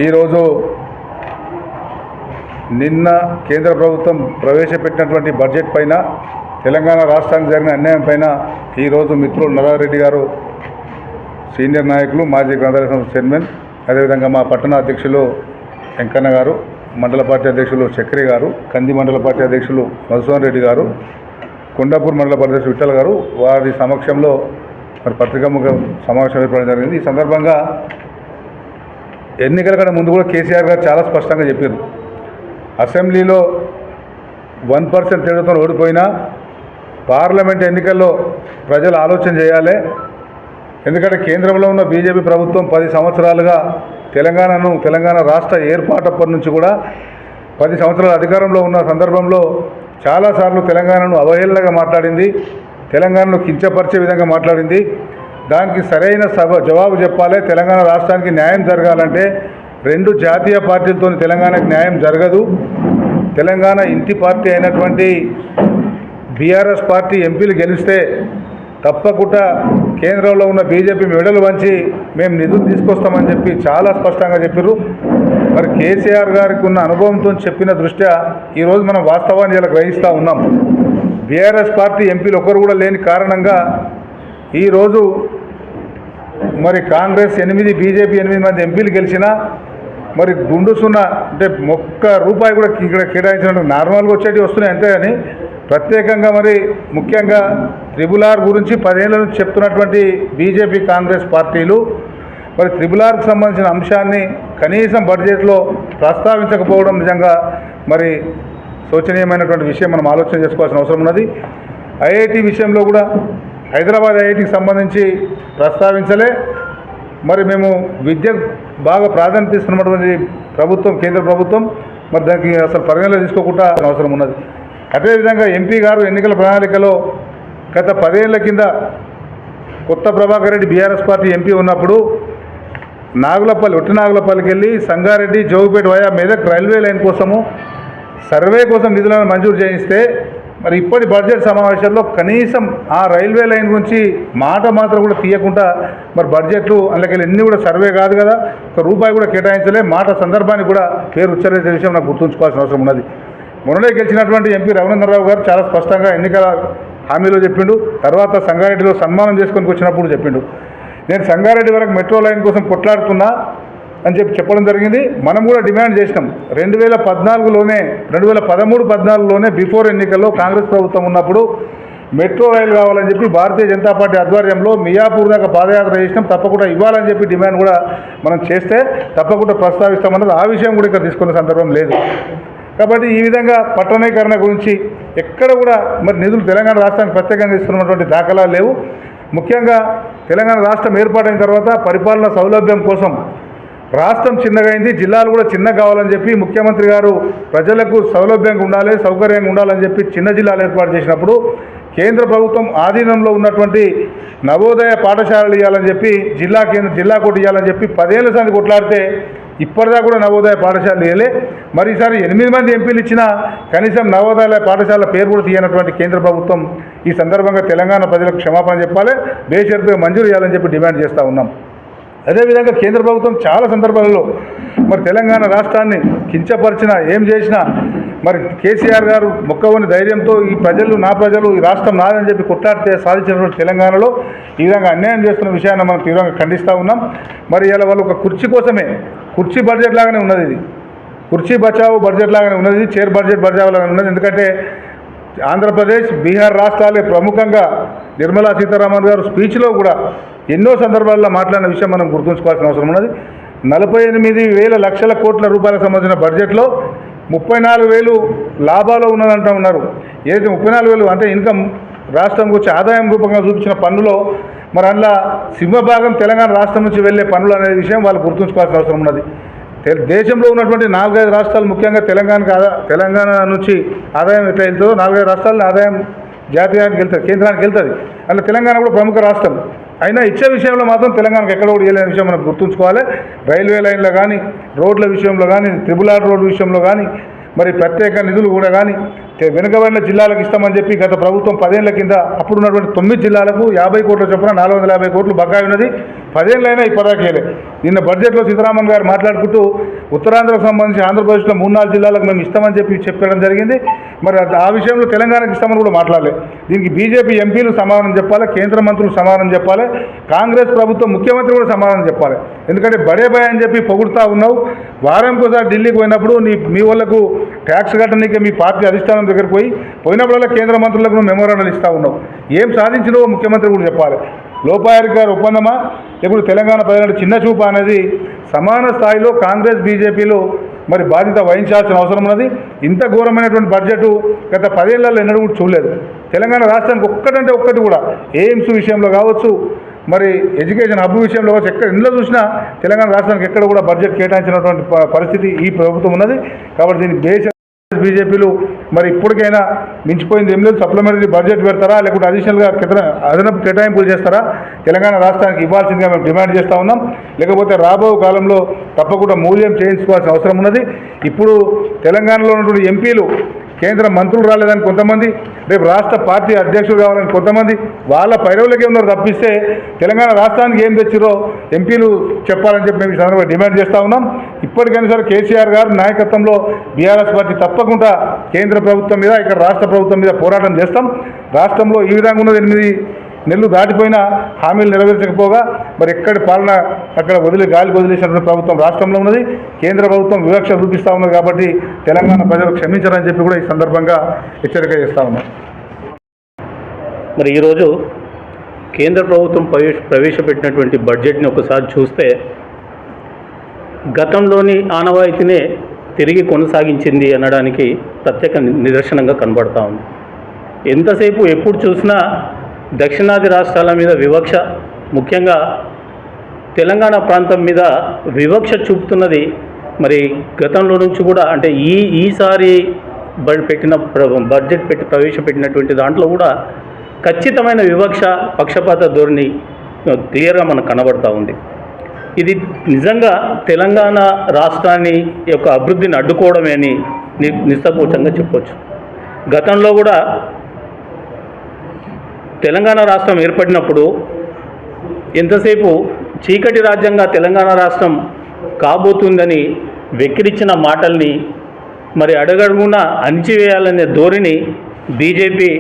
ఈరోజు నిన్న కేంద్ర ప్రభుత్వం ప్రవేశపెట్టినటువంటి బడ్జెట్ పైన తెలంగాణ రాష్ట్రానికి జరిగిన అన్యాయం పైన ఈరోజు మిత్రులు నరారెడ్డి గారు సీనియర్ నాయకులు మాజీ గ్రంథాలయ సంస్థ చైర్మన్, అదేవిధంగా మా పట్టణ అధ్యక్షులు వెంకన్న గారు, మండల పార్టీ అధ్యక్షులు చక్రి గారు, కంది మండల పార్టీ అధ్యక్షులు మధుసూదన్ రెడ్డి గారు, కొండాపూర్ మండల పార్టీ అధ్యక్షులు విఠల్ గారు వారి సమక్షంలో మరి పత్రికాముఖ సమావేశం ఏర్పడడం జరిగింది. ఈ సందర్భంగా ఎన్నికల కన్నా ముందు కూడా కేసీఆర్ గారు చాలా స్పష్టంగా చెప్పారు, అసెంబ్లీలో 1% తేడాతో ఓడిపోయినా పార్లమెంట్ ఎన్నికల్లో ప్రజలు ఆలోచన చేయాలి. ఎందుకంటే కేంద్రంలో ఉన్న బీజేపీ ప్రభుత్వం 10 సంవత్సరాలుగా తెలంగాణ రాష్ట్ర ఏర్పాటప్పటి నుంచి కూడా 10 సంవత్సరాల అధికారంలో ఉన్న సందర్భంలో చాలాసార్లు తెలంగాణను అవహేళనగా మాట్లాడింది, తెలంగాణను కించపరిచే విధంగా మాట్లాడింది. దానికి సరైన జవాబు చెప్పాలి. తెలంగాణ రాష్ట్రానికి న్యాయం జరగాలంటే 2 జాతీయ పార్టీలతో తెలంగాణకు న్యాయం జరగదు. తెలంగాణ ఇంటి పార్టీ అయినటువంటి బీఆర్ఎస్ పార్టీ ఎంపీలు గెలిస్తే తప్పకుండా కేంద్రంలో ఉన్న బీజేపీ మెడలు వంచి మేము నిధులు తీసుకొస్తామని చెప్పి చాలా స్పష్టంగా చెప్పారు. మరి కేసీఆర్ గారికి ఉన్న అనుభవంతో చెప్పిన దృష్ట్యా ఈరోజు మనం వాస్తవాన్ని ఇలా గ్రహిస్తూ ఉన్నాం. బీఆర్ఎస్ పార్టీ ఎంపీలు ఒకరు కూడా లేని కారణంగా ఈరోజు మరి కాంగ్రెస్ 8, బీజేపీ 8 మంది ఎంపీలు గెలిచినా మరి గుండు సున్నా అంటే ఒక్క రూపాయి కూడా ఇక్కడ కేటాయించినట్టు నార్మల్గా వచ్చేటివి వస్తున్నాయి అంతే. కానీ ప్రత్యేకంగా మరి ముఖ్యంగా RRR గురించి 10 ఏళ్ల నుంచి చెప్తున్నటువంటి బీజేపీ కాంగ్రెస్ పార్టీలు మరి RRRకు సంబంధించిన అంశాన్ని కనీసం బడ్జెట్లో ప్రస్తావించకపోవడం నిజంగా మరి శోచనీయమైనటువంటి విషయం. మనం ఆలోచన చేసుకోవాల్సిన అవసరం ఉన్నది. ఐఐటి విషయంలో కూడా హైదరాబాద్ ఐఐటికి సంబంధించి ప్రస్తావించలే. మరి మేము విద్యకు బాగా ప్రాధాన్యత ఇస్తున్నటువంటి ప్రభుత్వం, కేంద్ర ప్రభుత్వం మరి దానికి అసలు పరిగణలో తీసుకోకుండా అవసరం ఉన్నది. అదేవిధంగా ఎంపీ గారు ఎన్నికల ప్రణాళికలో గత 10 ఏళ్ల కింద Kotha Prabhakar Reddy BRS party MP ఉన్నప్పుడు ఒట్టి నాగులపల్లికి వెళ్ళి Sangareddy, Jogipet via Medak railway line కోసము సర్వే కోసం నిధులను మంజూరు చేయిస్తే మరి ఇప్పటి బడ్జెట్ సమావేశాల్లో కనీసం ఆ రైల్వే లైన్ గురించి మాట మాత్రం కూడా తీయకుండా మరి బడ్జెట్లు అందులోకి ఎన్ని కూడా సర్వే కాదు కదా, ₹1 కూడా కేటాయించలే. మాట సందర్భాన్ని కూడా పేరు ఉచ్చరించే విషయం నాకు గుర్తుంచుకోవాల్సిన అవసరం ఉన్నది. మొన్ననే గెలిచినటువంటి ఎంపీ రఘునందనరావు గారు చాలా స్పష్టంగా ఎన్నికల హామీలో చెప్పిండు. తర్వాత సంగారెడ్డిలో సన్మానం చేసుకొని వచ్చినప్పుడు చెప్పిండు, నేను సంగారెడ్డి వరకు మెట్రో లైన్ కోసం కొట్లాడుతున్నా అని చెప్పడం జరిగింది. మనం కూడా డిమాండ్ చేసినాం. 2013-14లోనే బిఫోర్ ఎన్నికల్లో కాంగ్రెస్ ప్రభుత్వం ఉన్నప్పుడు మెట్రో రైలు కావాలని చెప్పి భారతీయ జనతా పార్టీ ఆధ్వర్యంలో మియాపూర్ దాకా పాదయాత్ర చేసినాం. తప్పకుండా ఇవ్వాలని చెప్పి డిమాండ్ కూడా మనం చేస్తే తప్పకుండా ప్రస్తావిస్తామన్నది. ఆ విషయం కూడా ఇక్కడ తీసుకున్న సందర్భం లేదు. కాబట్టి ఈ విధంగా పట్టణీకరణ గురించి ఎక్కడ కూడా మరి నిధులు తెలంగాణ రాష్ట్రానికి ప్రత్యేకంగా ఇస్తున్నటువంటి దాఖలాలు లేవు. ముఖ్యంగా తెలంగాణ రాష్ట్రం ఏర్పాటైన తర్వాత పరిపాలన సౌలభ్యం కోసం రాష్ట్రం చిన్నగైంది, జిల్లాలు కూడా చిన్నగా కావాలని చెప్పి ముఖ్యమంత్రి గారు ప్రజలకు సౌలభ్యంగా ఉండాలి, సౌకర్యంగా ఉండాలని చెప్పి చిన్న జిల్లాలు ఏర్పాటు చేసినప్పుడు కేంద్ర ప్రభుత్వం ఆధీనంలో ఉన్నటువంటి నవోదయ పాఠశాలలు ఇవ్వాలని చెప్పి జిల్లా కోటి ఇవ్వాలని చెప్పి 10 ఏళ్ల సంది కొట్లాడితే ఇప్పటిదాకా కూడా నవోదయ పాఠశాలలు ఇవ్వలే. మరి ఈసారి 8 మంది ఎంపీలు ఇచ్చినా కనీసం నవోదయ పాఠశాల పేరు కూడా తీయనటువంటి కేంద్ర ప్రభుత్వం ఈ సందర్భంగా తెలంగాణ ప్రజలకు క్షమాపణ చెప్పాలి, బేషరతుగా మంజూరు చేయాలని చెప్పి డిమాండ్ చేస్తూ ఉన్నాం. అదేవిధంగా కేంద్ర ప్రభుత్వం చాలా సందర్భాలలో మరి తెలంగాణ రాష్ట్రాన్ని కించపరిచినా ఏం చేసినా మరి కేసీఆర్ గారు మొక్కవని ధైర్యంతో ఈ ప్రజలు ఈ రాష్ట్రం నాదని చెప్పి కొట్లాడితే సాధించినటువంటి తెలంగాణలో ఈ విధంగా అన్యాయం చేస్తున్న విషయాన్ని మనం తీవ్రంగా ఖండిస్తూ ఉన్నాం. మరి ఇలా వాళ్ళు ఒక కుర్చీ కోసమే, కుర్చీ బడ్జెట్ లాగానే ఉన్నది, ఇది కుర్చీ బచావు బడ్జెట్ లాగానే ఉన్నది, చైర్ బడ్జెట్ బచావు లాగానే ఉన్నది. ఎందుకంటే ఆంధ్రప్రదేశ్, బీహార్ రాష్ట్రాలే ప్రముఖంగా నిర్మలా సీతారామన్ గారు స్పీచ్లో కూడా ఎన్నో సందర్భాల్లో మాట్లాడిన విషయం మనం గుర్తుంచుకోవాల్సిన అవసరం ఉన్నది. 48,000 లక్షల కోట్ల రూపాయలకు సంబంధించిన బడ్జెట్లో 34,000 లాభాలు ఉన్నదంటూ ఉన్నారు. ఏదైతే 34,000 అంటే ఇన్కమ్ రాష్ట్రంకి వచ్చే ఆదాయం రూపంగా చూపించిన పన్నులో మరి అందులో సింహభాగం తెలంగాణ రాష్ట్రం నుంచి వెళ్ళే పన్నులు అనే విషయం వాళ్ళు గుర్తుంచుకోవాల్సిన అవసరం ఉన్నది. దేశంలో ఉన్నటువంటి 4-5 రాష్ట్రాలు ముఖ్యంగా తెలంగాణ నుంచి ఆదాయం ఎట్లా వెళ్తుందో 4-5 రాష్ట్రాల ఆదాయం జాతీయానికి వెళ్తుంది, కేంద్రానికి వెళ్తుంది. అందులో తెలంగాణ కూడా ప్రముఖ రాష్ట్రం. అయినా ఇచ్చే విషయంలో మాత్రం తెలంగాణకు ఎక్కడ కూడా ఇవ్వలేని విషయం మనం గుర్తుంచుకోవాలి. రైల్వే లైన్లో కానీ, రోడ్ల విషయంలో కానీ, RRR రోడ్డు విషయంలో కానీ మరి ప్రత్యేక నిధులు కూడా కానీ వెనుకబడిన జిల్లాలకు ఇస్తామని చెప్పి గత ప్రభుత్వం 10 ఏళ్ల కింద అప్పుడున్నటువంటి 9 జిల్లాలకు 50 కోట్ల చొప్పున 450 కోట్లు బకాయి ఉన్నది. 10 ఏళ్ళైనా ఇప్పటిదాకేలే. నిన్న బడ్జెట్లో సీతారామన్ గారు మాట్లాడుకుంటూ ఉత్తరాంధ్రకు సంబంధించి ఆంధ్రప్రదేశ్లో 3-4 జిల్లాలకు మేము ఇస్తామని చెప్పడం జరిగింది. మరి ఆ విషయంలో తెలంగాణకు ఇస్తామని కూడా మాట్లాడలేదు. దీనికి బీజేపీ ఎంపీలు సమాధానం చెప్పాలి, కేంద్ర మంత్రులు సమాధానం చెప్పాలి, కాంగ్రెస్ ప్రభుత్వం ముఖ్యమంత్రి కూడా సమాధానం చెప్పాలి. ఎందుకంటే బడే భయ అని చెప్పి పొగుడుతూ ఉన్నావు. వారంకోసారి ఢిల్లీకి పోయినప్పుడు మీ వాళ్ళకు ట్యాక్స్ కట్టనీకే మీ పార్టీ అధిష్టానం దగ్గరికి పోయినప్పుడల్లా కేంద్ర మంత్రులకు నువ్వు మెమోరాండాలు ఇస్తూ ఉన్నావు. ఏం సాధించినవో ముఖ్యమంత్రి కూడా చెప్పాలి. లోపాయర్ గారు ఒప్పందమా ఇప్పుడు తెలంగాణ ప్రజలకు చిన్న చూపు అనేది సమాన స్థాయిలో కాంగ్రెస్ బీజేపీలు మరి బాధ్యత వహించాల్సిన అవసరం ఉన్నది. ఇంత ఘోరమైనటువంటి బడ్జెట్ గత 10 ఏళ్లలో ఎన్నడూ కూడా చూడలేదు. తెలంగాణ రాష్ట్రానికి ఒక్కటంటే ఒక్కటి కూడా ఎయిమ్స్ విషయంలో కావచ్చు, మరి ఎడ్యుకేషన్ హబ్ విషయంలో కావచ్చు, ఎక్కడ ఇంట్లో చూసినా తెలంగాణ రాష్ట్రానికి ఎక్కడ కూడా బడ్జెట్ కేటాయించినటువంటి పరిస్థితి ఈ ప్రభుత్వం ఉన్నది. కాబట్టి దీనికి దేశ బీజేపీలు మరి ఇప్పటికైనా మించిపోయింది ఏం లేదు. సప్లిమెంటరీ బడ్జెట్ పెడతారా, లేకుంటే అడిషనల్గా అదనపు కేటాయింపులు చేస్తారా, తెలంగాణ రాష్ట్రానికి ఇవ్వాల్సిందిగా మేము డిమాండ్ చేస్తూ ఉన్నాం. లేకపోతే రాబో కాలంలో తప్పకుండా మూల్యం చేయించుకోవాల్సిన అవసరం ఉన్నది. ఇప్పుడు తెలంగాణలో ఉన్నటువంటి ఎంపీలు కేంద్ర మంత్రులు రాలేదని కొంతమంది, రేపు రాష్ట్ర పార్టీ అధ్యక్షులు కావాలని కొంతమంది, వాళ్ళ పైరవులకే ఉన్నారు తప్పిస్తే తెలంగాణ రాష్ట్రానికి ఏం తెచ్చిరో ఎంపీలు చెప్పాలని చెప్పి మేము ఈ సందర్భంగా డిమాండ్ చేస్తూ ఉన్నాం. ఇప్పటికైనా సరే కేసీఆర్ గారు నాయకత్వంలో బీఆర్ఎస్ పార్టీ తప్పకుండా కేంద్ర ప్రభుత్వం మీద, ఇక్కడ రాష్ట్ర ప్రభుత్వం మీద పోరాటం చేస్తాం. రాష్ట్రంలో ఈ విధంగా ఉన్నది 8 నెలలు దాటిపోయినా హామీలు నెరవేర్చకపోగా మరి ఎక్కడి పాలన అక్కడ గాలికి వదిలేసినటువంటి ప్రభుత్వం రాష్ట్రంలో ఉన్నది. కేంద్ర ప్రభుత్వం వివక్ష చూపిస్తూ ఉన్నది. కాబట్టి తెలంగాణ ప్రజలు క్షమించారని చెప్పి కూడా ఈ సందర్భంగా హెచ్చరిక చేస్తూ ఉన్నాం. మరి ఈరోజు కేంద్ర ప్రభుత్వం ప్రవేశపెట్టినటువంటి బడ్జెట్ని ఒకసారి చూస్తే గతంలోని ఆనవాయితీనే తిరిగి కొనసాగించింది అనడానికి ప్రత్యేక నిదర్శనంగా కనబడతా ఉంది. ఎంతసేపు ఎప్పుడు చూసినా దక్షిణాది రాష్ట్రాల మీద వివక్ష, ముఖ్యంగా తెలంగాణ ప్రాంతం మీద వివక్ష చూపుతున్నది. మరి గతంలో నుంచి కూడా అంటే ఈసారి బడ్జెట్ ప్రవేశపెట్టినటువంటి దాంట్లో కూడా ఖచ్చితమైన వివక్ష, పక్షపాత ధోరణి క్లియర్గా మనకు కనబడతా ఉంది. ఇది నిజంగా తెలంగాణ రాష్ట్రాన్ని యొక్క అభివృద్ధిని అడ్డుకోవడమే అని నిస్సంకోచంగా చెప్పొచ్చు. గతంలో కూడా తెలంగాణ రాష్ట్రం ఏర్పడినప్పుడు ఎంతసేపు చీకటి రాజ్యంగా తెలంగాణ రాష్ట్రం కాబోతుందని వెక్కిరించిన మాటల్ని మరి అడుగడుగున అణిచివేయాలనే ధోరణి బీజేపీ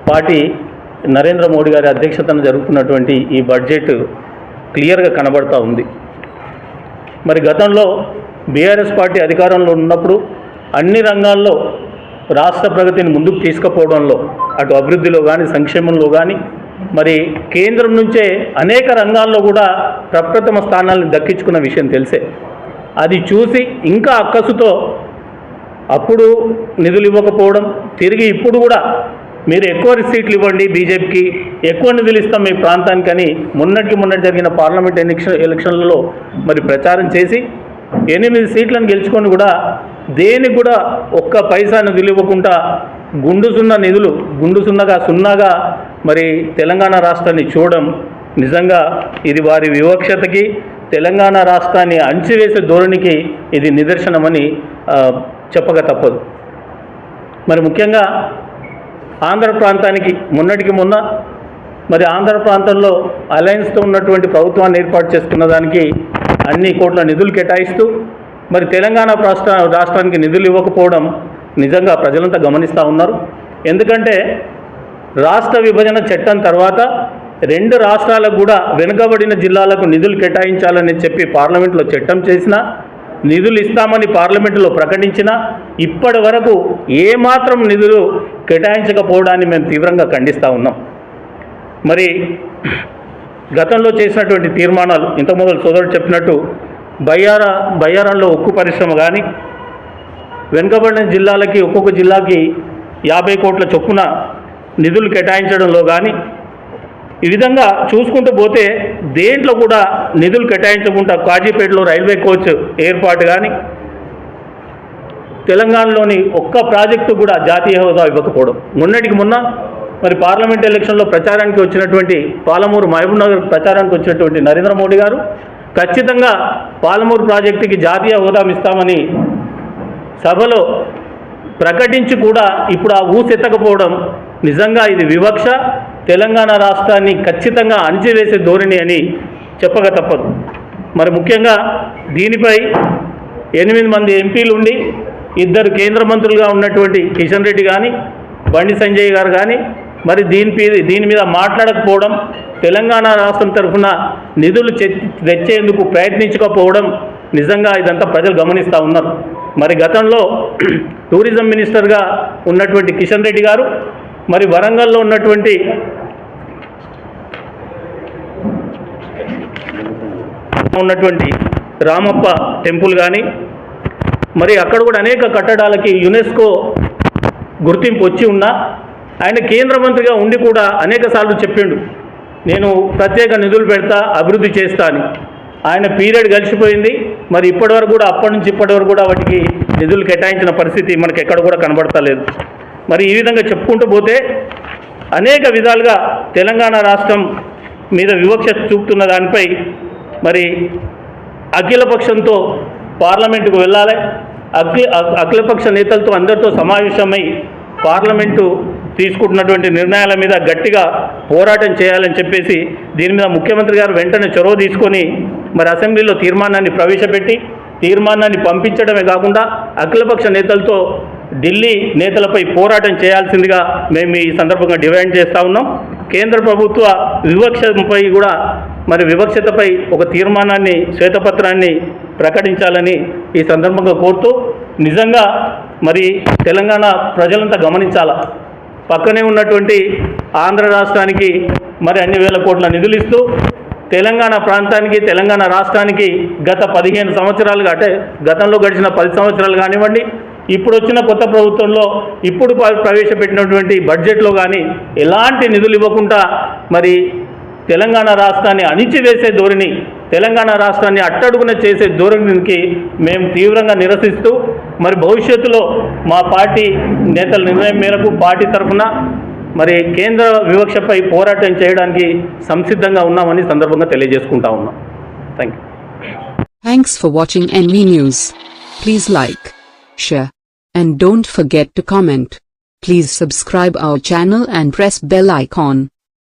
పార్టీ నరేంద్ర మోడీ గారి అధ్యక్షతన జరుగుతున్నటువంటి ఈ బడ్జెట్ క్లియర్గా కనబడతా ఉంది. మరి గతంలో బీఆర్ఎస్ పార్టీ అధికారంలో ఉన్నప్పుడు అన్ని రంగాల్లో రాష్ట్ర ప్రగతిని ముందుకు తీసుకుపోవడంలో, అటు అభివృద్ధిలో కానీ సంక్షేమంలో కానీ మరి కేంద్రం నుంచే అనేక రంగాల్లో కూడా ప్రప్రథమ స్థానాలను దక్కించుకున్న విషయం తెలిసే. అది చూసి ఇంకా అక్కసుతో అప్పుడు నిధులు ఇవ్వకపోవడం, తిరిగి ఇప్పుడు కూడా మీరు ఎక్కువ సీట్లు ఇవ్వండి, బీజేపీకి ఎక్కువ నిధులు ఇస్తాం మీ ప్రాంతానికని మొన్నటి జరిగిన పార్లమెంట్ ఎలక్షన్లలో మరి ప్రచారం చేసి 8 సీట్లను గెలుచుకొని కూడా దేనికి కూడా ఒక్క పైసా నిధులు ఇవ్వకుండా సున్నాగా మరి తెలంగాణ రాష్ట్రాన్ని చూడడం నిజంగా ఇది వారి వివక్షతకి, తెలంగాణ రాష్ట్రాన్ని అణచివేసే ధోరణికి ఇది నిదర్శనమని చెప్పక తప్పదు. మరి ముఖ్యంగా ఆంధ్ర ప్రాంతానికి మొన్న మరి ఆంధ్ర ప్రాంతంలో అలయన్స్తో ఉన్నటువంటి ప్రభుత్వాన్ని ఏర్పాటు చేసుకున్న దానికి అన్ని కోట్ల నిధులు కేటాయిస్తూ మరి తెలంగాణ రాష్ట్రానికి నిధులు ఇవ్వకపోవడం నిజంగా ప్రజలంతా గమనిస్తూ ఉన్నారు. ఎందుకంటే రాష్ట్ర విభజన చట్టం తర్వాత 2 రాష్ట్రాలకు కూడా వెనుకబడిన జిల్లాలకు నిధులు కేటాయించాలని చెప్పి పార్లమెంట్లో చట్టం చేసినా, నిధులు ఇస్తామని పార్లమెంటులో ప్రకటించినా ఇప్పటి వరకు ఏమాత్రం నిధులు కేటాయించకపోవడాన్ని మేము తీవ్రంగా ఖండిస్తూ ఉన్నాం. మరి గతంలో చేసినటువంటి తీర్మానాలు ఇంతకుముందు సోదరుడు చెప్పినట్టు బయ్యారంలో ఉక్కు పరిశ్రమ కానీ, వెనుకబడిన జిల్లాలకి ఒక్కొక్క జిల్లాకి 50 కోట్ల చొప్పున నిధులు కేటాయించడంలో కానీ, ఈ విధంగా చూసుకుంటూ పోతే దేంట్లో కూడా నిధులు కేటాయించకుండా కాజీపేటలో రైల్వే కోచ్ ఏర్పాటు కానీ, తెలంగాణలోని ఒక్క ప్రాజెక్టు కూడా జాతీయ హోదా ఇవ్వకపోవడం, మొన్న మరి పార్లమెంట్ ఎలక్షన్లో ప్రచారానికి వచ్చినటువంటి పాలమూరు మహబూబ్నగర్ ప్రచారానికి వచ్చినటువంటి నరేంద్ర మోడీ గారు ఖచ్చితంగా పాలమూరు ప్రాజెక్టుకి జాతీయ హోదా ఇస్తామని సభలో ప్రకటించి కూడా ఇప్పుడు ఆ ఊసెత్తకపోవడం నిజంగా ఇది వివక్ష, తెలంగాణ రాష్ట్రాన్ని ఖచ్చితంగా అణిచివేసే ధోరణి అని చెప్పక తప్పదు. మరి ముఖ్యంగా దీనిపై 8 మంది ఎంపీలు ఉండి 2 కేంద్ర మంత్రులుగా ఉన్నటువంటి కిషన్ రెడ్డి కానీ బండి సంజయ్ గారు కానీ మరి దీని మీద మాట్లాడకపోవడం, తెలంగాణ రాష్ట్రం తరఫున నిధులు తెచ్చేందుకు ప్రయత్నించకపోవడం నిజంగా ఇదంతా ప్రజలు గమనిస్తూ ఉన్నారు. మరి గతంలో టూరిజం మినిస్టర్గా ఉన్నటువంటి కిషన్ రెడ్డి గారు మరి వరంగల్లో ఉన్నటువంటి రామప్ప టెంపుల్ కానీ మరి అక్కడ కూడా అనేక కట్టడాలకి యునెస్కో గుర్తింపు వచ్చి ఉన్నా ఆయన కేంద్ర మంత్రిగా ఉండి కూడా అనేక సార్లు చెప్పిండు, నేను ప్రత్యేక నిధులు పెడతా, అభివృద్ధి చేస్తా అని. ఆయన పీరియడ్ గడిచిపోయింది. మరి ఇప్పటివరకు కూడా అప్పటి నుంచి ఇప్పటి వరకు కూడా వాటికి నిధులు కేటాయించిన పరిస్థితి మనకి ఎక్కడ కూడా కనబడతలేదు. మరి ఈ విధంగా చెప్పుకుంటూ పోతే అనేక విధాలుగా తెలంగాణ రాష్ట్రం మీద వివక్ష చూపుతున్న దానిపై మరి అఖిలపక్షంతో పార్లమెంటుకు వెళ్ళాలి, అఖిలపక్ష నేతలతో అందరితో సమావేశమై పార్లమెంటు తీసుకుంటున్నటువంటి నిర్ణయాల మీద గట్టిగా పోరాటం చేయాలని చెప్పేసి దీని మీద ముఖ్యమంత్రి గారు వెంటనే చొరవ తీసుకొని మరి అసెంబ్లీలో తీర్మానాన్ని ప్రవేశపెట్టి తీర్మానాన్ని పంపించడమే కాకుండా అఖిలపక్ష నేతలతో ఢిల్లీ నేతలపై పోరాటం చేయాల్సిందిగా మేము ఈ సందర్భంగా డిమాండ్ చేస్తూ ఉన్నాం. కేంద్ర ప్రభుత్వ వివక్షపై కూడా మరి వివక్షతపై ఒక తీర్మానాన్ని, శ్వేతపత్రాన్ని ప్రకటించాలని ఈ సందర్భంగా కోరుతూ, నిజంగా మరి తెలంగాణ ప్రజలంతా గమనించాలా, పక్కనే ఉన్నటువంటి ఆంధ్ర రాష్ట్రానికి మరి అన్ని వేల కోట్ల నిధులు ఇస్తూ తెలంగాణ ప్రాంతానికి, తెలంగాణ రాష్ట్రానికి గత 15 సంవత్సరాలుగా, అంటే గతంలో గడిచిన 10 సంవత్సరాలు కానివ్వండి, ఇప్పుడు వచ్చిన కొత్త ప్రభుత్వంలో ఇప్పుడు ప్రవేశపెట్టినటువంటి బడ్జెట్లో కానీ ఎలాంటి నిధులు ఇవ్వకుండా మరి తెలంగాణ రాష్ట్రాన్ని అణిచివేసే ధోరణి, తెలంగాణ రాష్ట్రాన్ని అట్టడుగున చేసే ధోరణికి మేము తీవ్రంగా నిరసిస్తూ మరి భవిష్యత్తులో మా పార్టీ నేతల నిర్ణయం మేరకు పార్టీ తరఫున మరి కేంద్ర వివక్షపై పోరాటం చేయడానికి సంసిద్ధంగా ఉన్నామని సందర్భంగా తెలియజేసుకుంటా ఉన్నాం. Thank you. Thanks for watching NV News. Please like, share, and don't forget to comment. Please subscribe our channel and press bell icon.